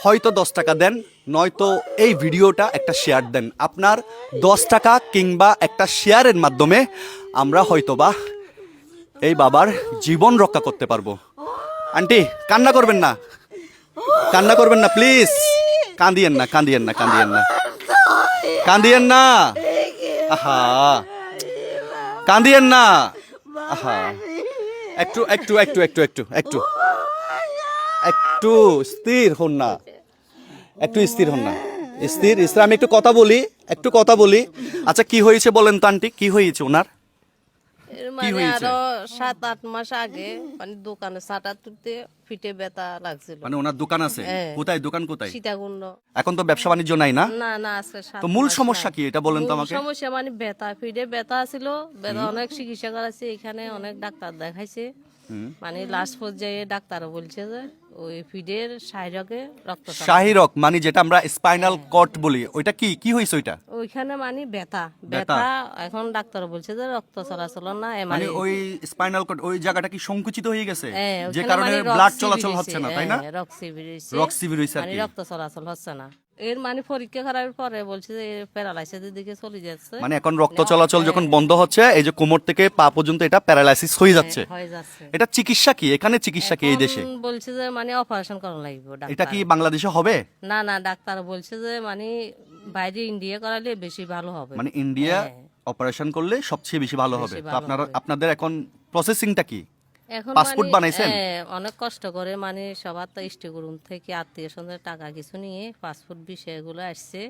হয়তো 10 টাকা দেন, নয়তো এই ভিডিওটা একটা শেয়ার দেন। আপনার 10 টাকা কিংবা একটা শেয়ারের মাধ্যমে আমরা হয়তোবা এই বাবার জীবন রক্ষা করতে পারবো। আন্টি কান্না করবেন না, কান্না করবেন না প্লিজ, কাঁদিয়েন না, কাঁদিয়েন না, কাঁদিয়েন না, কাঁদিয়েন না, আহা কাঁদিয়েন না, আহা একটু একটু একটু একটু একটু একটু একটু স্থির হন না, একটু স্থির হন না, স্থির স্থির। আমি একটু কথা বলি, একটু কথা বলি। আচ্ছা কি হয়েছে বলেন তো আন্টি, কি হয়েছে ওনার? মানে আরো 7-8 মাস আগে মানে দোকানে সাটা তুলতে ফিটে ব্যথা লাগছিল। মানে ওনার দোকান আছে? কোথায় দোকান, কোথায়? সীতাকুণ্ড। এখন তো ব্যবসা বাণিজ্য নাই না? না না আজকে 7 তো মূল মাস সমস্যা নাই। কি এটা বলেন তো মূল আমাকে। সমস্যা মানে ব্যথা, ফিটে ব্যথা ছিল, ব্যথা অনেক চিকিৎসা করাছে, এখানে অনেক ডাক্তার দেখাইছে। মানে লাস্ট পর্যায়ে ডাক্তার বলছে যে ওই ফিডের শারীরকে রক্তচাপ। শাহিরক মানে যেটা আমরা স্পাইনাল কর্ড বলি, ওইটা কি কি হয়েছে ওইটা? ওইখানে মানে ব্যথা ব্যথা এখন ডাক্তার বলছে যে রক্ত চলাচল না, মানে ওই স্পাইনাল কর্ড ওই জায়গাটা কি সংকুচিত হয়ে গেছে, যে ওখানে কারণে মানে ব্লাড রক্ত চলাচল বেরিয়েছে, হচ্ছে না, তাই না? রক্ত বেরিয়েছে, রক্ত বেরিয়েছে আর মানে কি। রক্ত চলাচল হচ্ছে না। এর মানে পরীক্ষা করার পরে বলছে যে প্যারালাইসিসের দিকে চলে যাচ্ছে। মানে এখন রক্ত চলাচল যখন বন্ধ হচ্ছে, এই যে কোমর থেকে পা পর্যন্ত এটা প্যারালাইসিস হয়ে যাচ্ছে। হয়ে যাচ্ছে। এটা চিকিৎসা কি, এখানে চিকিৎসা কি এই দেশে? এখন বলছে যে মানে অপারেশন করা লাগবে এটা ডাক্তার। কি বাংলাদেশে হবে? না না ডাক্তার বলছে যে মানে বাইরে ইন্ডিয়া করালে বেশি ভালো হবে। মানে ইন্ডিয়া অপারেশন করলে সবচেয়ে বেশি ভালো হবে। তো আপনাদের এখন প্রসেসিংটা কি? এখন পাসপোর্ট বানাইছেন? অনেক কষ্ট করে মানে সবার তো স্টেগুরুম থেকে আত্মীয় স্বজনের টাকা কিছু নিয়ে পাসপোর্ট বিষয়গুলো আসছে।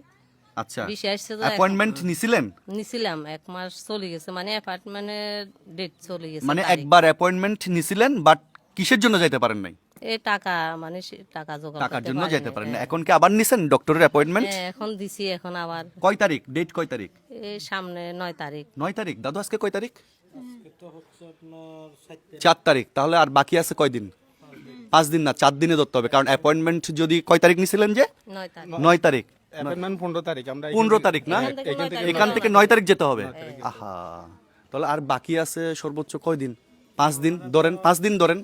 আচ্ছা, বিষয় আসছে তো অ্যাপয়েন্টমেন্ট নিছিলেন? নিছিলাম, 1 মাস চলে গেছে, মানে অ্যাপার্টমেন্টের ডেট চলে গেছে। মানে একবার অ্যাপয়েন্টমেন্ট নিছিলেন, বাট কিসের জন্য যাইতে পারেন নাই? এই টাকা মানে টাকা জোগাড় টাকার করতে জন্য পারিনি। যাইতে পারেন না। এখন কি আবার নিছেন ডক্টরের অ্যাপয়েন্টমেন্ট? এখন দিছি, এখন আবার কয় তারিখ ডেট, কয় তারিখ? এই সামনে 9 তারিখ। 9 তারিখ। দাদু আজকে কয় তারিখ? 4 তারিখ। তাহলে আর বাকি আছে কয়দিন? 5 দিন না, 4 দিনে ধরতে হবে, কারণ অ্যাপয়েন্টমেন্ট যদি কয় তারিখ নিছিলেন যে? 9 তারিখ। 9 তারিখ। অ্যাপয়েন্টমেন্ট 15 তারিখ। আমরা 15 তারিখ না? এখান থেকে 9 তারিখ যেতে হবে। আহা, তাহলে আর বাকি আছে সর্বোচ্চ কয় দিন? 5 দিন ধরেন, 5 দিন ধরেন।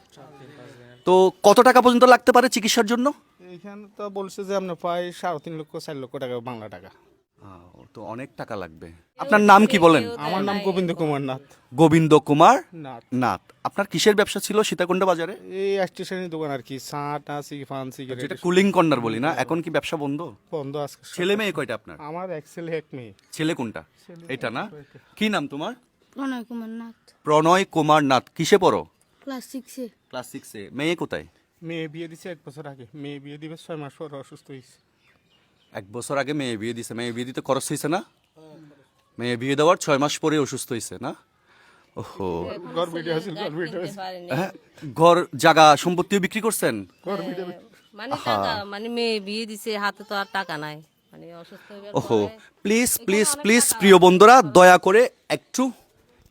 তো কত টাকা পর্যন্ত লাগতে পারে চিকিৎসার জন্য? এইখানে তো বলছে যে আপনার প্রায় 3.5 লক্ষ 4 লক্ষ টাকা বাংলা টাকা। তো অনেক টাকা লাগবে। আপনার নাম কি বলেন? আমার নাম গোবিন্দ কুমার নাথ। গোবিন্দ কুমার নাথ। নাথ। আপনার কিসের ব্যবসা ছিল সীতাকুণ্ড বাজারে? এই স্টেশনের দোকান আর কি, চা টা পান সিগারেট। যেটা কুলিং কর্নার বলি না, এখন কি ব্যবসা বন্ধ? বন্ধ আজকে। ছেলে মেয়ে কয়টা আপনার? আমার এক ছেলে এক মেয়ে। ছেলে কোনটা? এটা না? কি নাম তোমার? প্রণয় কুমার নাথ, প্রণয় কুমার নাথ। কিসে পড়ো? ক্লাস 6-এ। ক্লাস 6-এ। মেয়ে কোথায়? মেয়ে বিয়ে দিছে 1 বছর আগে। মেয়ে বিয়ে দিবে 6 মাস পর অসুস্থ হয়েছে। 1 বছর আগে মেয়ে বিয়ে দিছে। মেয়ে বিয়ে দিতে খরচ হয়েছে না? মেয়ে বিয়ে দেওয়ার 6 মাস পরে অসুস্থ হয়েছে না? ওহো। ঘর ভিডিও আছে, ঘর ভিডিও আছে। হ্যাঁ, ঘর জায়গা সম্পত্তিও বিক্রি করছেন? ঘর ভিডিও। মানে টাকা মানে মেয়ে বিয়ে দিছে, হাতে তো আর টাকা নাই, মানে অসুস্থ হয়ে ওহো, প্লিজ প্লিজ প্লিজ প্রিয় বন্ধুরা, দয়া করে একটু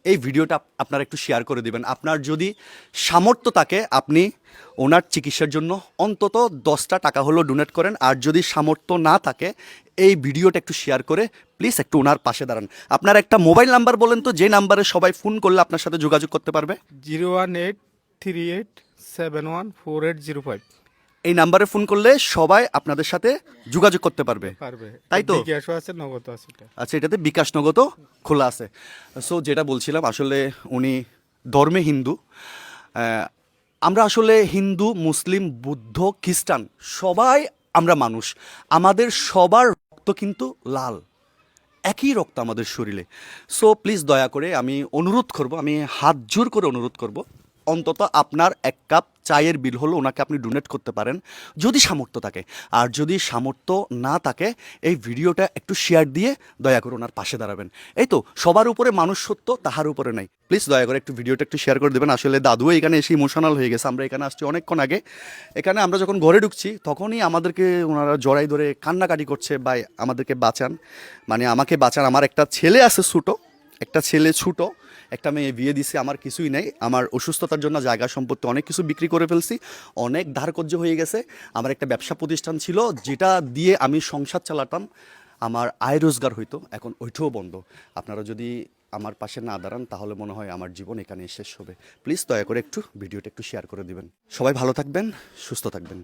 এই ভিডিওটা আপনারা একটু শেয়ার করে দিবেন। আপনার যদি সামর্থ্য থাকে আপনি ওনার চিকিৎসার জন্য অন্তত 10টা টাকা হলেও ডোনেট করেন। আর যদি সামর্থ্য না থাকে এই ভিডিওটা একটু শেয়ার করে প্লিজ একটু ওনার পাশে দাঁড়ান। আপনার একটা মোবাইল নাম্বার বলেন তো, যে নাম্বারে সবাই ফোন করলে আপনার সাথে যোগাযোগ করতে পারবে? 01838714805। এই নাম্বারে ফোন করলে সবাই আপনাদের সাথে যোগাযোগ করতে পারবে, পারবে। তাই তো? বিকাশও আছে, নগদও আছে এটা। আচ্ছা, এটাতে বিকাশ নগদও খোলা আছে। সো যেটা বলছিলাম, আসলে উনি ধর্মে হিন্দু। আমরা আসলে হিন্দু, মুসলিম, বুদ্ধ, খ্রিস্টান সবাই আমরা মানুষ। আমাদের সবার রক্ত কিন্তু লাল, একই রক্ত আমাদের শরীরে। সো প্লিজ দয়া করে আমি অনুরোধ করব, আমি হাত জোর করে অনুরোধ করব, অন্তত আপনার 1 কাপ চায়ের বিল হলো ওনাকে আপনি ডোনেট করতে পারেন যদি সামর্থ্য থাকে। আর যদি সামর্থ্য না থাকে এই ভিডিওটা একটু শেয়ার দিয়ে দয়া করে ওনার পাশে দাঁড়াবেন। এই তো, সবার উপরে মানুষ সত্য, তাহার উপরে নাই। প্লিজ দয়া করে একটু ভিডিওটা একটু শেয়ার করে দেবেন। আসলে দাদুও এখানে এসে ইমোশনাল হয়ে গেছে। আমরা এখানে আসছি অনেকক্ষণ আগে। এখানে আমরা যখন ঘরে ঢুকছি তখনই আমাদেরকে ওনারা জড়াই ধরে কান্নাকাটি করছে, ভাই আমাদেরকে বাঁচান, মানে আমাকে বাঁচান। আমার একটা ছেলে আছে ছোটো, একটা ছেলে ছোটো, একটা মেয়ে বিয়ে দিছে, আমার কিছুই নেই। আমার অসুস্থতার জন্য জায়গা সম্পত্তি অনেক কিছু বিক্রি করে ফেলছি, অনেক ধারকর্য হয়ে গেছে। আমার একটা ব্যবসা প্রতিষ্ঠান ছিল যেটা দিয়ে আমি সংসার চালাতাম, আমার আয় রোজগার হইতো, এখন ওইটাও বন্ধ। আপনারা যদি আমার পাশে না দাঁড়ান তাহলে মনে হয় আমার জীবন এখানে শেষ হবে। প্লিজ দয়া করে একটু ভিডিওটা একটু শেয়ার করে দিবেন। সবাই ভালো থাকবেন, সুস্থ থাকবেন।